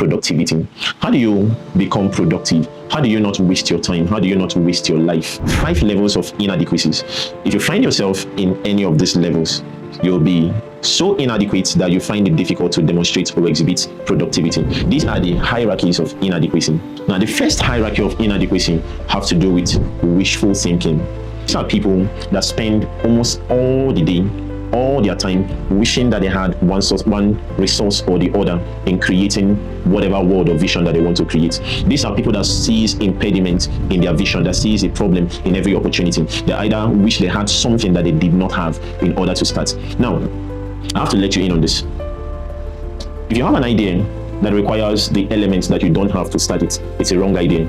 productivity. How do you become productive? How do you not waste your time? How do you not waste your life? 5 levels of inadequacies. If you find yourself in any of these levels, you'll be so inadequate that you find it difficult to demonstrate or exhibit productivity. These are the hierarchies of inadequacy. Now, the first hierarchy of inadequacy have to do with wishful thinking. These are people that spend almost all the day, all their time, wishing that they had one resource or the other in creating whatever world or vision that they want to create. These are people that sees impediment in their vision, that sees a problem in every opportunity. They either wish they had something that they did not have in order to start. Now, I have to let you in on this. If you have an idea that requires the elements that you don't have to start it, it's a wrong idea.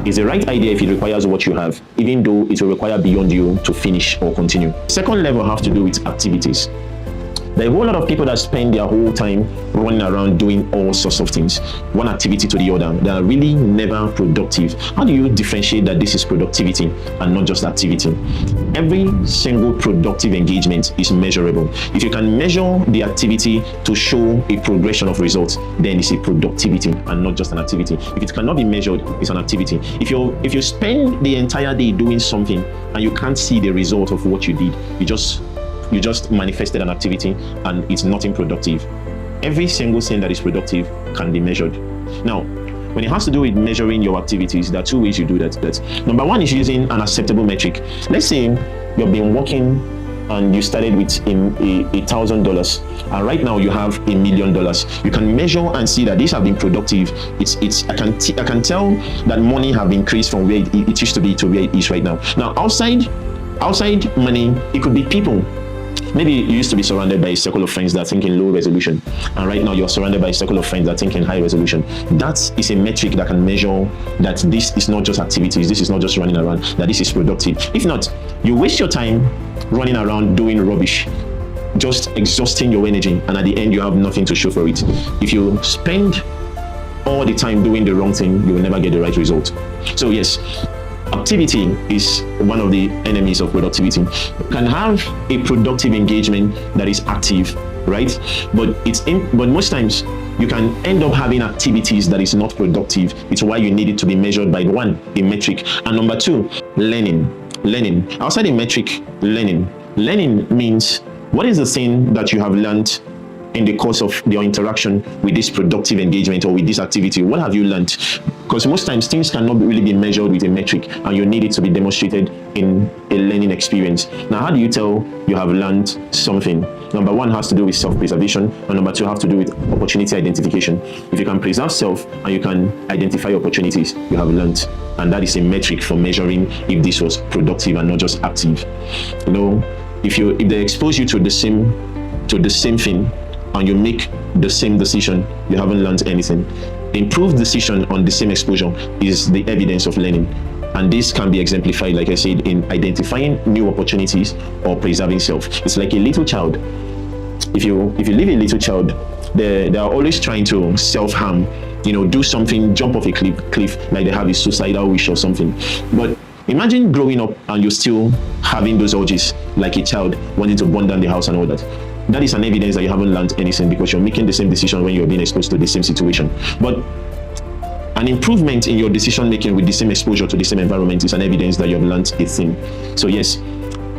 It's the right idea if it requires what you have, even though it will require beyond you to finish or continue. Second level have to do with activities. There are a whole lot of people that spend their whole time running around doing all sorts of things, one activity to the other. They are really never productive. How do you differentiate that this is productivity and not just activity? Every single productive engagement is measurable. If you can measure the activity to show a progression of results, then it's a productivity and not just an activity. If it cannot be measured, it's an activity. If you spend the entire day doing something and you can't see the result of what you did, you just manifested an activity and it's nothing productive. Every single thing that is productive can be measured. Now, when it has to do with measuring your activities, there are 2 ways you do that. Number 1 is using an acceptable metric. Let's say you've been working and you started with $1,000 and right now you have $1 million. You can measure and see that these have been productive. I can tell that money have increased from where it used to be to where it is right now. Now, outside money, it could be people. Maybe you used to be surrounded by a circle of friends that think in low resolution, and right now you're surrounded by a circle of friends that think in high resolution. That is a metric that can measure that this is not just activities, this is not just running around, that this is productive. If not, you waste your time running around doing rubbish, just exhausting your energy, and at the end you have nothing to show for it. If you spend all the time doing the wrong thing, you will never get the right result. So yes, activity is one of the enemies of productivity. You can have a productive engagement that is active, right? But most times you can end up having activities that is not productive. It's why you need it to be measured by 1, a metric, and number 2, learning. Outside a metric, learning means what is the thing that you have learned in the course of your interaction with this productive engagement or with this activity. What have you learned? Because most times things cannot really be measured with a metric, and you need it to be demonstrated in a learning experience. Now, how do you tell you have learned something? Number 1 has to do with self-preservation, and number 2 has to do with opportunity identification. If you can preserve self and you can identify opportunities, you have learned, and that is a metric for measuring if this was productive and not just active. You know, if they expose you to the same thing and you make the same decision, you haven't learned anything. Improved decision on the same exposure is the evidence of learning, and this can be exemplified, like I said, in identifying new opportunities or preserving self. It's like a little child. If you leave a little child, they are always trying to self-harm, do something, jump off a cliff, like they have a suicidal wish or something. But imagine growing up and you're still having those urges like a child, wanting to burn down the house and all that. That is an evidence that you haven't learned anything, because you're making the same decision when you're being exposed to the same situation. But an improvement in your decision making with the same exposure to the same environment is an evidence that you've learned a thing. So yes,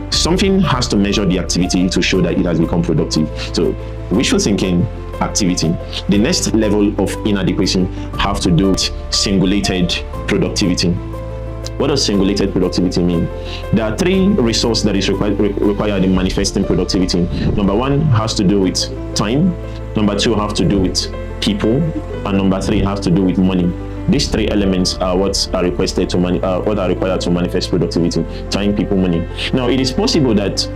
something has to measure the activity to show that it has become productive. So wishful thinking, activity. The next level of inadequacy have to do with singulated productivity. What does singulated productivity mean? There are 3 resources that is required in manifesting productivity. Number 1 has to do with time. Number 2 has to do with people, and number 3 has to do with money. These 3 elements are what are required to manifest productivity: time, people, money. Now, it is possible that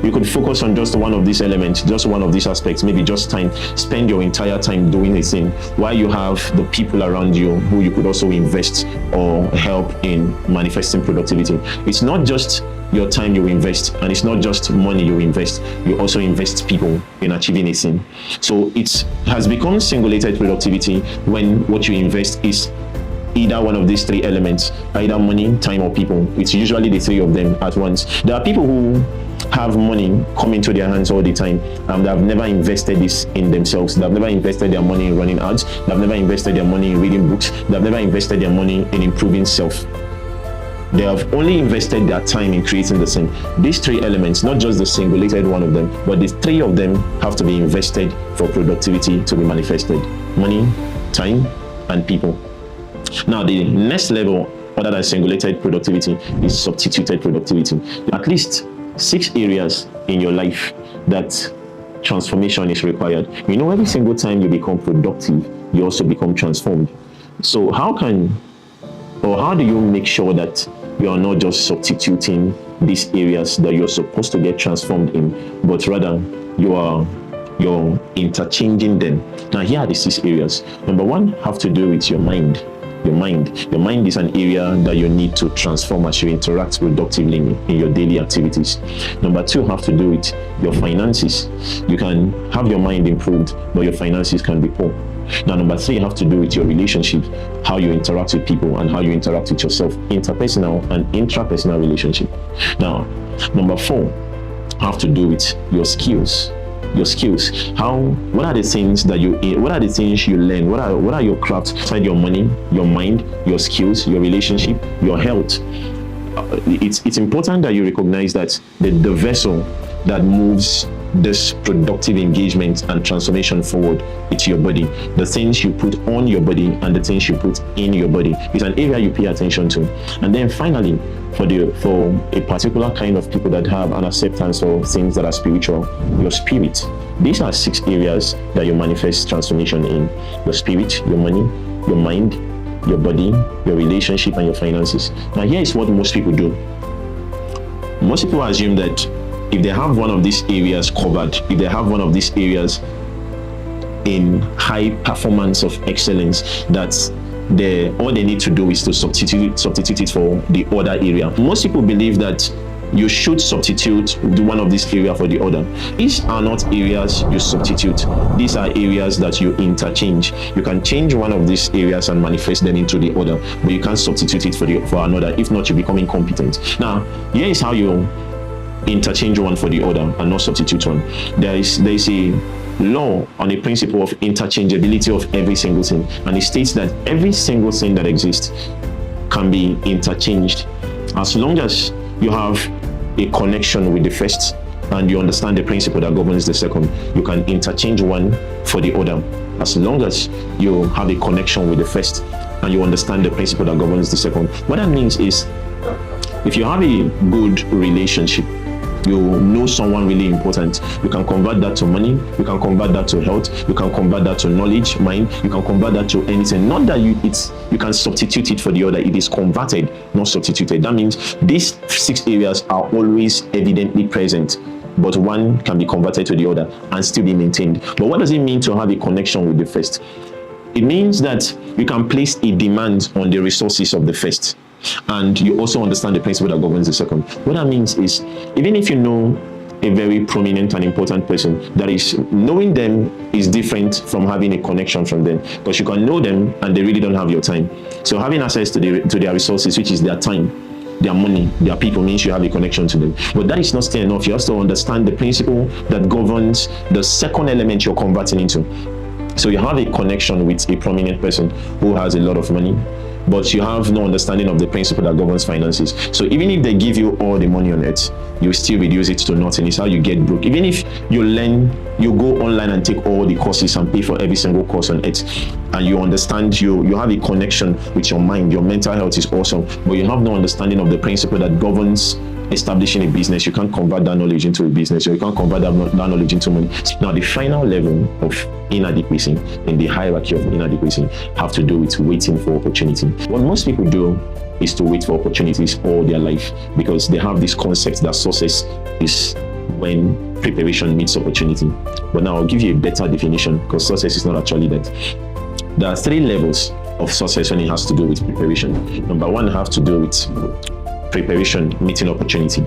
you could focus on just one of these elements, just one of these aspects, maybe just time. Spend your entire time doing a thing, while you have the people around you who you could also invest or help in manifesting productivity. It's not just your time you invest, and it's not just money you invest. You also invest people in achieving a thing. So it has become singulated productivity when what you invest is either one of these 3 elements, either money, time, or people. It's usually the 3 of them at once. There are people who have money come into their hands all the time, and they've never invested this in themselves. They've never invested their money in running ads. They've never invested their money in reading books. They've never invested their money in improving self. They have only invested their time in creating the same. These three elements, not just the singulated one of them, but the three of them have to be invested for productivity to be manifested: money, time, and people. Now, the next level, other than singulated productivity, is substituted productivity. At least 6 areas in your life that transformation is required. You know, every single time you become productive, you also become transformed. So how do you make sure that you are not just substituting these areas that you're supposed to get transformed in, but rather you're interchanging them? Now, here are the 6 areas. Number 1 have to do with your mind. Your mind is an area that you need to transform as you interact productively in your daily activities. Number 2 have to do with your finances. You can have your mind improved, but your finances can be poor. Now, number 3 have to do with your relationship, how you interact with people and how you interact with yourself, interpersonal and intrapersonal relationship. Now, number 4 have to do with your skills. Your skills. What are the things you learn? What are your crafts inside your money, your mind, your skills, your relationship, your health? It's important that you recognize that the vessel that moves this productive engagement and transformation forward, it's your body. The things you put on your body and the things you put in your body is an area you pay attention to. And then finally, for a particular kind of people that have an acceptance of things that are spiritual, your spirit. These are 6 areas that you manifest transformation in: your spirit, your money, your mind, your body, your relationship, and your finances. Now, here is what most people do. Most people assume that if they have one of these areas covered, if they have one of these areas in high performance of excellence, that's all they need to do is to substitute it for the other area. Most people believe that you should substitute one of these areas for the other. These are not areas you substitute. These are areas that you interchange. You can change one of these areas and manifest them into the other, but you can't substitute it for another. If not, you become incompetent. Now, here is how you interchange one for the other and not substitute one. There is a law on a principle of interchangeability of every single thing, and it states that every single thing that exists can be interchanged as long as you have a connection with the first and you understand the principle that governs the second. You can interchange one for the other as long as you have a connection with the first and you understand the principle that governs the second. What that means is, if you have a good relationship, you know someone really important, you can convert that to money, you can convert that to health, you can convert that to knowledge, mind, you can convert that to anything. Not that you can substitute it for the other. It is converted, not substituted. That means these 6 areas are always evidently present, but one can be converted to the other and still be maintained. But what does it mean to have a connection with the first? It means that you can place a demand on the resources of the first, and you also understand the principle that governs the second. What that means is, even if you know a very prominent and important person, that is, knowing them is different from having a connection from them, because you can know them and they really don't have your time. So having access to their resources, which is their time, their money, their people, means you have a connection to them. But that is not still enough. You have to understand the principle that governs the second element you're converting into. So you have a connection with a prominent person who has a lot of money, but you have no understanding of the principle that governs finances. So even if they give you all the money on earth, you still reduce it to nothing. It's how you get broke. Even if you go online and take all the courses and pay for every single course on earth, and you understand, you have a connection with your mind, your mental health is awesome, but you have no understanding of the principle that governs establishing a business. You can't convert that knowledge into a business, or you can't convert that knowledge into money. Now, the final level of inadequacy in the hierarchy of inadequacy have to do with waiting for opportunity. What most people do is to wait for opportunities all their life, because they have this concept that success is when preparation meets opportunity. But now I'll give you a better definition, because success is not actually that. There are 3 levels of success when it has to do with preparation. Number 1 has to do with preparation meeting opportunity.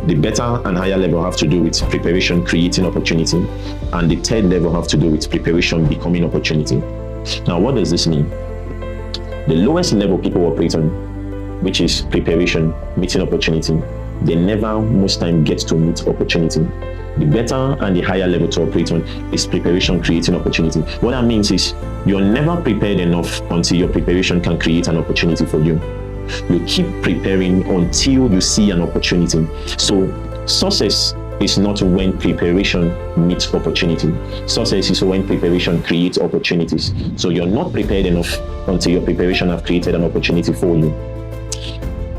The better and higher level have to do with preparation creating opportunity, and the third level have to do with preparation becoming opportunity. Now, what does this mean? The lowest level people operate on, which is preparation meeting opportunity, they never most time get to meet opportunity. The better and the higher level to operate on is preparation creating opportunity. What that means is you're never prepared enough until your preparation can create an opportunity for you. You keep preparing until you see an opportunity. So success is not when preparation meets opportunity. Success is when preparation creates opportunities. So you're not prepared enough until your preparation have created an opportunity for you.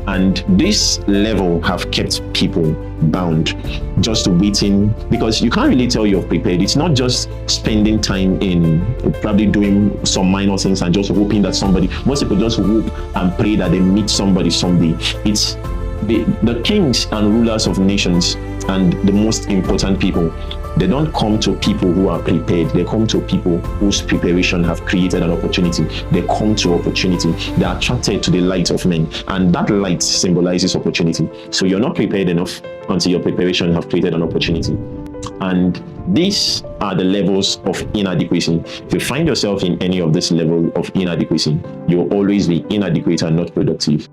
And this level have kept people bound, just waiting, because you can't really tell you're prepared. It's not just spending time in probably doing some minor things and just hoping that somebody, most people just hope and pray that they meet somebody someday. It's the kings and rulers of nations and the most important people, they don't come to people who are prepared. They come to people whose preparation have created an opportunity. They come to opportunity. They are attracted to the light of men, and that light symbolizes opportunity. So you're not prepared enough until your preparation have created an opportunity. And these are the levels of inadequacy. If you find yourself in any of this level of inadequacy, you'll always be inadequate and not productive.